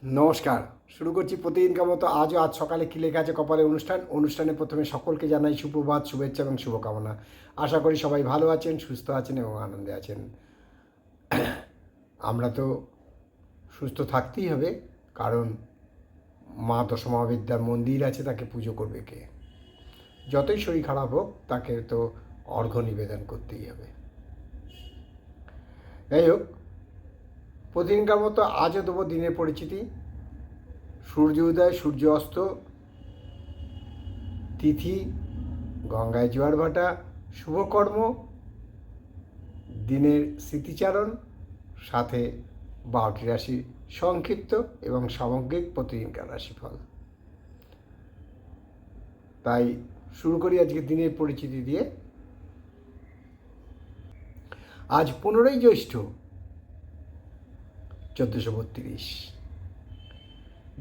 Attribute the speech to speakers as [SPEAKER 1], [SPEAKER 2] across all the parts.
[SPEAKER 1] নমস্কার। শুরু করছি প্রতিদিনকার মতো আজ সকালে কী লেখা আছে কপালে অনুষ্ঠানে প্রথমে সকলকে জানাই সুপ্রভাত, শুভেচ্ছা এবং শুভকামনা। আশা করি সবাই ভালো আছেন, সুস্থ আছেন এবং আনন্দে আছেন। আমরা তো সুস্থ থাকতেই হবে, কারণ মা দশমহাবিদ্যার মন্দির আছে, তাকে পুজো করবে কে? যতই শরীর খারাপ হোক তাকে তো অর্ঘ্য নিবেদন করতেই হবে। যাই হোক, প্রতিদিনকার মতো আজও দেবো দিনের পরিচিতি। সূর্য উদয়, সূর্য অস্ত, তিথি গঙ্গায় জোয়ার ভাটা, শুভকর্ম, দিনের স্মৃতিচারণ, সাথে 12টি রাশি সংক্ষিপ্ত এবং সামগ্রিক প্রতিদিনকার রাশিফল। তাই শুরু করি আজকে দিনের পরিচিতি দিয়ে। আজ 15ই জ্যৈষ্ঠ 1432,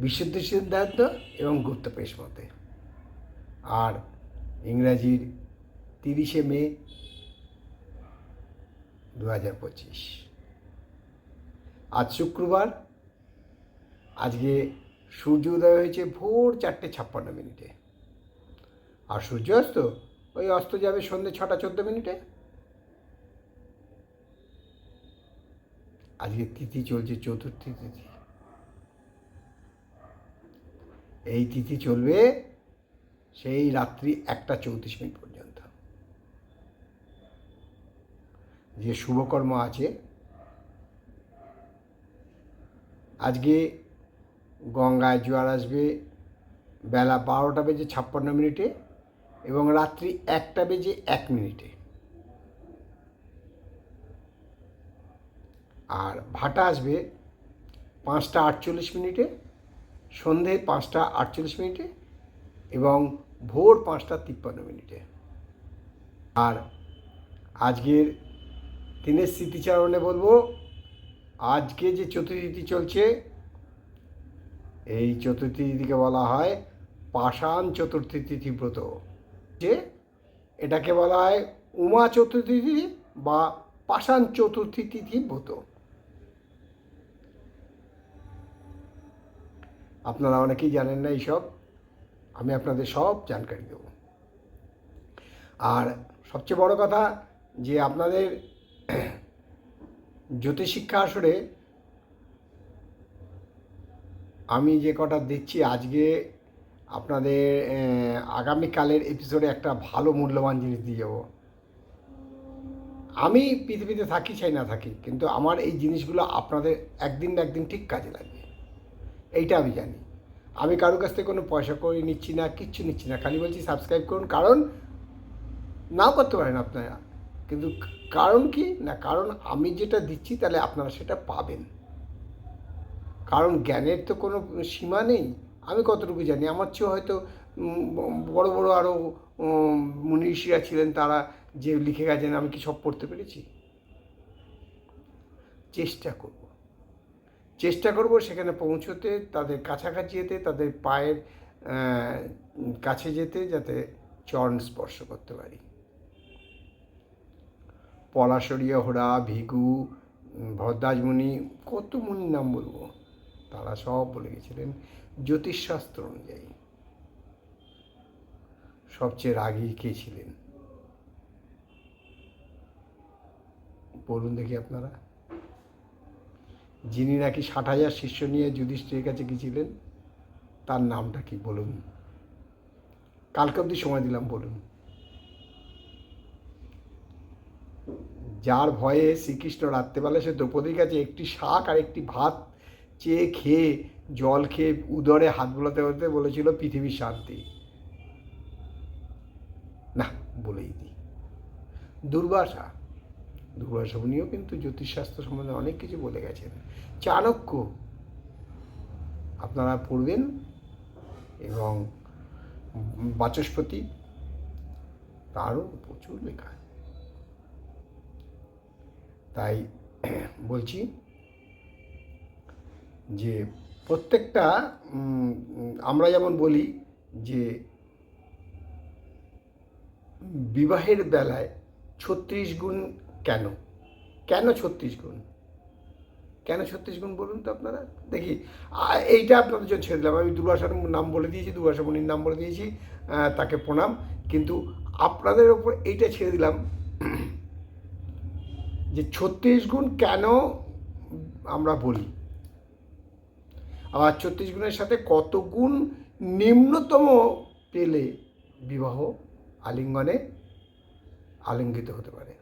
[SPEAKER 1] বিশুদ্ধ সিদ্ধান্ত এবং গুপ্তপ্রেস মতে। আর ইংরাজির 30শে মে 2025। আজ শুক্রবার। আজকে সূর্য উদয় হয়েছে ভোর 4:56। আর সূর্য অস্ত ওই অস্ত যাবে সন্ধ্যে 6:14। আজকে তিথি চলছে চতুর্থী তিথি। এই তিথি চলবে সেই রাত্রি 1:34 পর্যন্ত। যে শুভকর্ম আছে, আজকে গঙ্গায় জোয়ার আসবে বেলা 12:56 এবং রাত্রি 1:01। আর ভাটা আসবে 5:48, সন্ধে 5:48 এবং ভোর 5:53। আর আজকের দিনের স্মৃতিচারণে বলবো, আজকে যে চতুর্থী চলছে, এই চতুর্থী তিথিকে বলা হয় পাষাণ চতুর্থী তিথি ব্রত। যে এটাকে বলা হয় উমা চতুর্থী তিথি বা পাষাণ চতুর্থী তিথি ব্রত। আপনারা অনেকেই জানেন না এইসব, আমি আপনাদের সব জানকারি দেব। আর সবচেয়ে বড় কথা যে আপনাদের জ্যোতিষশিক্ষা আসরে আমি যে কটা দিচ্ছি আজকে আপনাদের আগামীকালের এপিসোডে একটা ভালো মূল্যবান জিনিস দিয়ে যাবো। আমি পৃথিবীতে থাকি চাই না থাকি, কিন্তু আমার এই জিনিসগুলো আপনাদের একদিন না একদিন ঠিক কাজে লাগবে, এইটা আমি জানি। আমি কারোর কাছ থেকে কোনো পয়সা করে নিচ্ছি না, কিচ্ছু নিচ্ছি না, খালি বলছি সাবস্ক্রাইব করুন। কারণ নাও করতে পারেন আপনারা, কিন্তু কারণ কি না, কারণ আমি যেটা দিচ্ছি তাহলে আপনারা সেটা পাবেন। কারণ জ্ঞানের তো কোনো সীমা নেই। আমি কতটুকু জানি, আমার চেয়েও হয়তো বড় বড় আরও মুনি ঋষিরা ছিলেন, তারা যে লিখে গেছেন আমি কি সব পড়তে পেরেছি? চেষ্টা করব সেখানে পৌঁছতে, তাদের কাছাকাছি যেতে, তাদের পায়ের কাছে যেতে, যাতে চরণ স্পর্শ করতে পারি। পলাশরীয় হোরা, ভিগু, ভরদ্বাজ মুনি, কত মুনির নাম বলবো, তারা সব বলে গেছিলেন জ্যোতিষশাস্ত্র অনুযায়ী সবচেয়ে রাগী কে ছিলেন বলুন দেখি আপনারা? যিনি নাকি 60,000 শিষ্য নিয়ে যুধিষ্ঠিরের কাছে গিয়েছিলেন, তার নামটা কি বলুন? কালকে অবধি সময় দিলাম, বলুন। যার ভয়ে শ্রীকৃষ্ণ রাত্রেবেলা সে দ্রৌপদীর কাছে একটি শাক আর একটি ভাত চেয়ে খেয়ে, জল খেয়ে উদরে হাত বোলাতে হতে বলেছিল পৃথিবীর শান্তি। না, বলেই দিই, দুর্বাসা উনিও কিন্তু জ্যোতিষশাস্ত্র সম্বন্ধে অনেক কিছু বলে গেছেন। চাণক্য আপনারা পড়বেন, এবং বাচস্পতি, তারও প্রচুর লেখা। তাই বলছি যে প্রত্যেকটা আমরা যেমন বলি যে বিবাহের বেলায় 36 গুণ, কেন 36 গুণ? কেন 36 গুণ বলুন তো আপনারা দেখি। এইটা আপনাদের জন্য ছেড়ে দিলাম। আমি দুর্বাসার নাম বলে দিয়েছি, দুর্বাসা মুনির নাম বলে দিয়েছি, তাকে প্রণাম। কিন্তু আপনাদের ওপর এইটা ছেড়ে দিলাম যে 36 গুণ কেন আমরা বলি, আবার 36 গুণের সাথে কত গুণ নিম্নতম পেলে বিবাহ আলিঙ্গনে আলিঙ্গিত হতে পারে,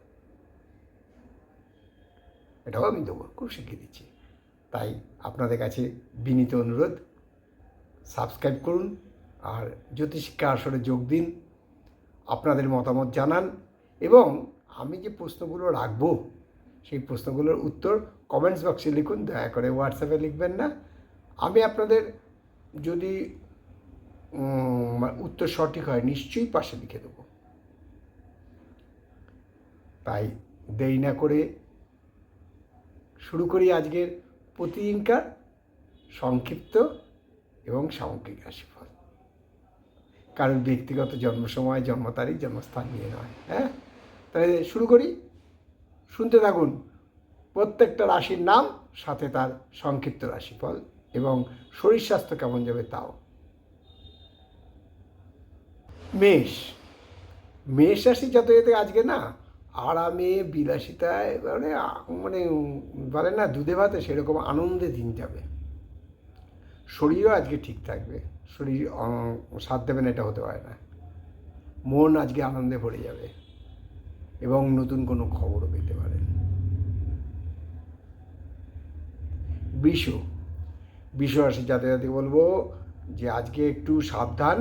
[SPEAKER 1] এটাও আমি দেবো, খুব শিখিয়ে দিচ্ছি। তাই আপনাদের কাছে বিনীত অনুরোধ, সাবস্ক্রাইব করুন আর জ্যোতিষিক্ষা আসরে যোগ দিন, আপনাদের মতামত জানান, এবং আমি যে প্রশ্নগুলো রাখবো সেই প্রশ্নগুলোর উত্তর কমেন্টস বক্সে লিখুন, দয়া করে হোয়াটসঅ্যাপে লিখবেন না। আমি আপনাদের যদি উত্তর সঠিক হয় নিশ্চয়ই পাশে লিখে দেবো। তাই দেরি না করে শুরু করি আজকের প্রতিদিনকার সংক্ষিপ্ত এবং সামগ্রিক রাশিফল। কারণ ব্যক্তিগত জন্ম সময়, জন্ম তারিখ, জন্মস্থান নিয়ে নয়। হ্যাঁ, তাহলে শুরু করি। শুনতে থাকুন প্রত্যেকটা রাশির নাম, সাথে তার সংক্ষিপ্ত রাশিফল এবং শরীর স্বাস্থ্য কেমন যাবে তাও। মেষ, মেষ রাশি জাতকে আজকে না আরামে বিলাসিতায়, মানে মানে বলে না দুধে ভাতে, সেরকম আনন্দে দিন যাবে। শরীরও আজকে ঠিক থাকবে, শরীর সাথ দেবে না এটা হতে পারে না। মন আজকে আনন্দে ভরে যাবে এবং নতুন কোনো খবরও পেতে পারেন। বৃষ, বৃষ রাশি জাতকে বলবো যে আজকে একটু সাবধান,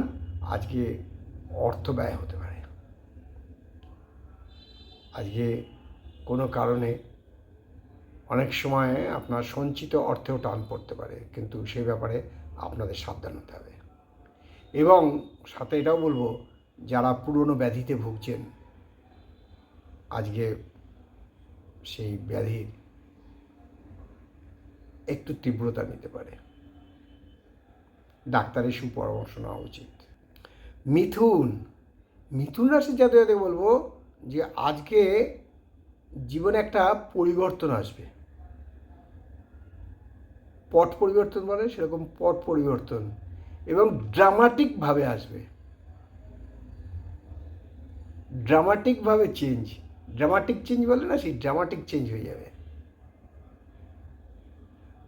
[SPEAKER 1] আজকে অর্থ ব্যয় হতে পারে। আজকে কোনো কারণে অনেক সময় আপনার সঞ্চিত অর্থেও টান পড়তে পারে, কিন্তু সেই ব্যাপারে আপনাদের সাবধান হতে হবে। এবং সাথে এটাও বলবো, যারা পুরনো ব্যাধিতে ভুগছেন আজকে সেই ব্যাধির একটু তীব্রতা নিতে পারে, ডাক্তারের সুপরামর্শ নেওয়া উচিত। মিথুন, মিথুন রাশির জাতকে বলবো যে আজকে জীবনে একটা পরিবর্তন আসবে। পট পরিবর্তন বলে সেরকম পট পরিবর্তন, এবং ড্রামাটিকভাবে আসবে, ড্রামাটিকভাবে চেঞ্জ। ড্রামাটিক চেঞ্জ বলে না, সেই ড্রামাটিক চেঞ্জ হয়ে যাবে।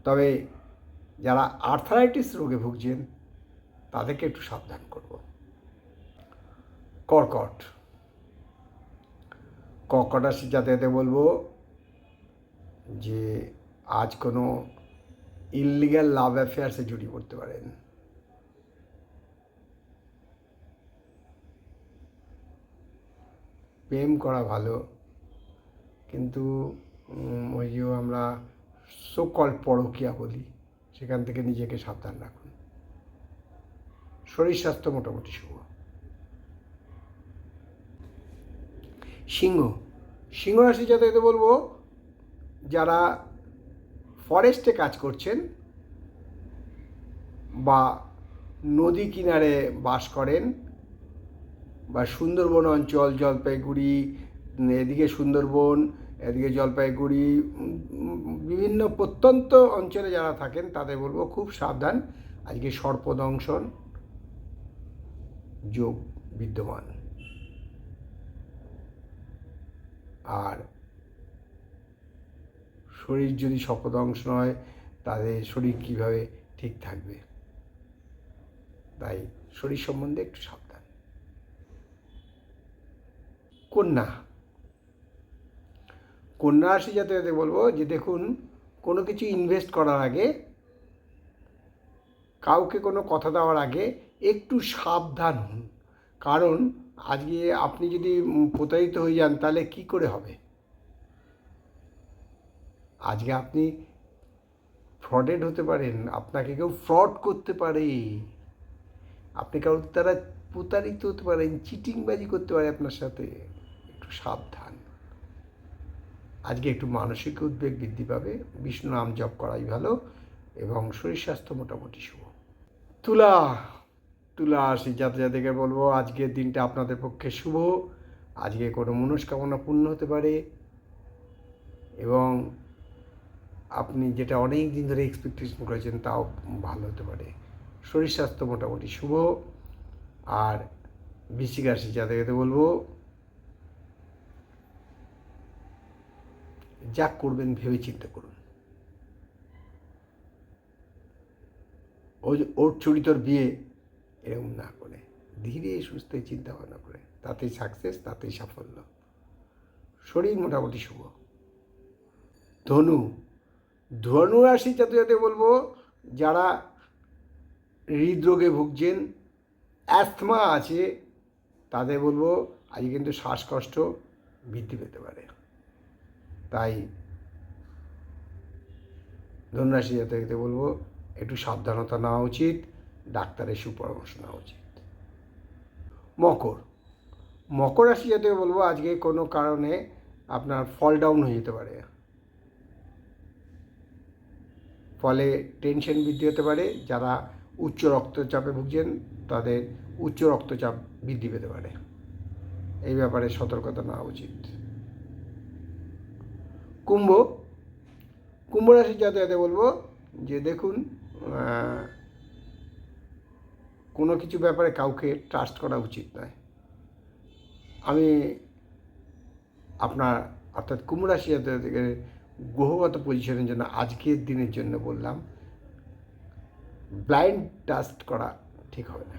[SPEAKER 1] তবে যারা আর্থারাইটিস রোগে ভুগছেন তাদেরকে একটু সাবধান করব। কর্কট, কর্কট রাশির জাতকে বলবো যে আজ কোনো ইললিগ্যাল লাভ অ্যাফেয়ার্সে জড়িয়ে পড়তে পারেন। প্রেম করা ভালো, কিন্তু ওই যে আমরা সোকল পরকীয়া বলি, সেখান থেকে নিজেকে সাবধান রাখুন। শরীর স্বাস্থ্য মোটামুটি শুভ। সিংহ, সিংহ রাশি জাতকে বলবো যারা ফরেস্টে কাজ করছেন বা নদী কিনারে বাস করেন বা সুন্দরবন অঞ্চল, জলপাইগুড়ি, এদিকে সুন্দরবন, এদিকে জলপাইগুড়ি, বিভিন্ন প্রত্যন্ত অঞ্চলে যারা থাকেন তাদের বলবো খুব সাবধান, আজকে সর্পদংশন যোগ বিদ্যমান। আর শরীর যদি সর্পদংশন হয় তাদের শরীর কীভাবে ঠিক থাকবে, তাই শরীর সম্বন্ধে একটু সাবধান। কন্যা, কন্যা রাশি জাতকে বলবো যে দেখুন কোনো কিছু ইনভেস্ট করার আগে, কাউকে কোনো কথা দেওয়ার আগে একটু সাবধান হন। কারণ আজকে আপনি যদি প্রতারিত হয়ে যান তাহলে কি করে হবে। আজকে আপনি ফ্রডেড হতে পারেন, আপনাকে কেউ ফ্রড করতে পারে, আপনি কারোর দ্বারা প্রতারিত হতে পারেন, চিটিংবাজি করতে পারে আপনার সাথে, একটু সাবধান। আজকে একটু মানসিক উদ্বেগ বৃদ্ধি পাবে, বিষ্ণু নাম জপ করাই ভালো এবং শরীর স্বাস্থ্য মোটামুটি শুভ। তুলা, তুলা রাশি জাতকে বলবো আজকের দিনটা আপনাদের পক্ষে শুভ, আজকে কোনো মনস্কামনা পূর্ণ হতে পারে এবং আপনি যেটা অনেক দিন ধরে এক্সপেকটেশন করেছেন তাও ভালো হতে পারে। শরীর স্বাস্থ্য মোটামুটি শুভ। আর বৃশ্চিক রাশি জাতককে বলবো যা করবেন ভেবে চিন্তা করুন। ওর ছুরি তোর বিয়ে এরকম না করে ধীরে সুস্থে চিন্তা ভাবনা করে, তাতেই সাকসেস, তাতেই সাফল্য। শরীর মোটামুটি শুভ। ধনু ধনু রাশি যাতে বলবো যারা হৃদরোগে ভুগছেন, অ্যাস্থমা আছে, তাদের বলবো আজকে কিন্তু শ্বাসকষ্ট বৃদ্ধি পেতে পারে। তাই ধনুরাশি জাতকদের বলবো একটু সাবধানতা নেওয়া উচিত, ডাক্তারের সুপরামর্শ নেওয়া উচিত। মকর রাশি জাতক বলবো আজকে কোনো কারণে আপনার ফল ডাউন হয়ে যেতে পারে, ফলে টেনশন বৃদ্ধি হতে পারে। যারা উচ্চ রক্তচাপে ভুগছেন তাদের উচ্চ রক্তচাপ বৃদ্ধি পেতে পারে, এই ব্যাপারে সতর্কতা নেওয়া উচিত। কুম্ভ রাশির জাতকদের বলবো যে দেখুন, কোনো কিছু ব্যাপারে কাউকে ট্রাস্ট করা উচিত নয়। আমি আপনার অর্থাৎ কুম্ভ রাশি জাতকদের গ্রহগত পজিশনের জন্য আজকের দিনের জন্য বললাম ব্লাইন্ড ট্রাস্ট করা ঠিক হবে না।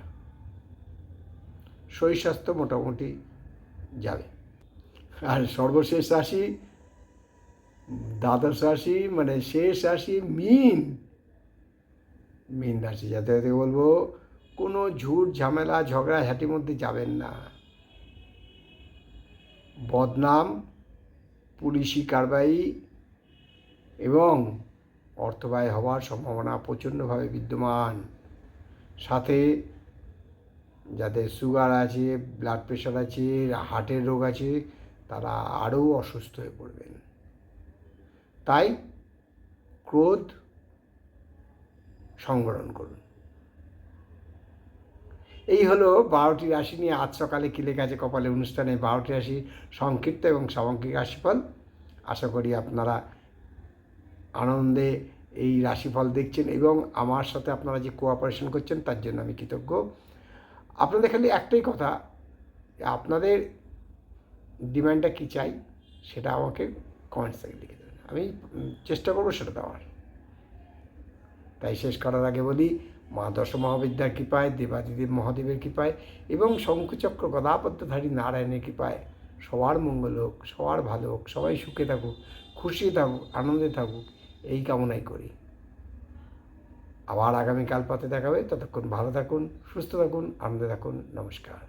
[SPEAKER 1] শরীর স্বাস্থ্য মোটামুটি যাবে। আর সর্বশেষ রাশি, দ্বাদশ রাশি মানে শেষ রাশি মীন রাশি যাতে বলবো কোনো ঝুট ঝামেলা ঝগড়াঝাটির মধ্যে যাবেন না। বদনাম, পুলিশি কারবাই এবং অর্থব্যয় হওয়ার সম্ভাবনা প্রচণ্ডভাবে বিদ্যমান। সাথে যাদের সুগার আছে, ব্লাড প্রেশার আছে, হার্টের রোগ আছে, তারা আরও অসুস্থ হয়ে পড়বেন। তাই ক্রোধ সংবরণ করুন। এই হলো 12টি রাশি নিয়ে আজ সকালে কি লেখা আছে কপালে অনুষ্ঠানে 12টি রাশি সংক্ষিপ্ত এবং সামগ্রিক রাশিফল। আশা করি আপনারা আনন্দে এই রাশিফল দেখছেন এবং আমার সাথে আপনারা যে কোঅপারেশন করছেন তার জন্য আমি কৃতজ্ঞ। আপনাদের খালি একটাই কথা, আপনাদের ডিমান্ডটা কী চাই সেটা আমাকে কমেন্টস থেকে লিখে দেবেন, আমি চেষ্টা করবো সেটা দেওয়ার। তাই শেষ করার আগে বলি, মা দশ মহাবিদ্যার কৃপায়, দেবাদিদেব মহাদেবের কৃপায় এবং শঙ্খচক্র গদাপদ্মধারী নারায়ণের কৃপায় সবার মঙ্গল হোক, সবার ভালো হোক, সবাই সুখে থাকুক, খুশি থাকুক, আনন্দে থাকুক, এই কামনাই করি। আবার আগামীকাল পথে দেখা হবে। ততক্ষণ ভালো থাকুন, সুস্থ থাকুন, আনন্দে থাকুন। নমস্কার।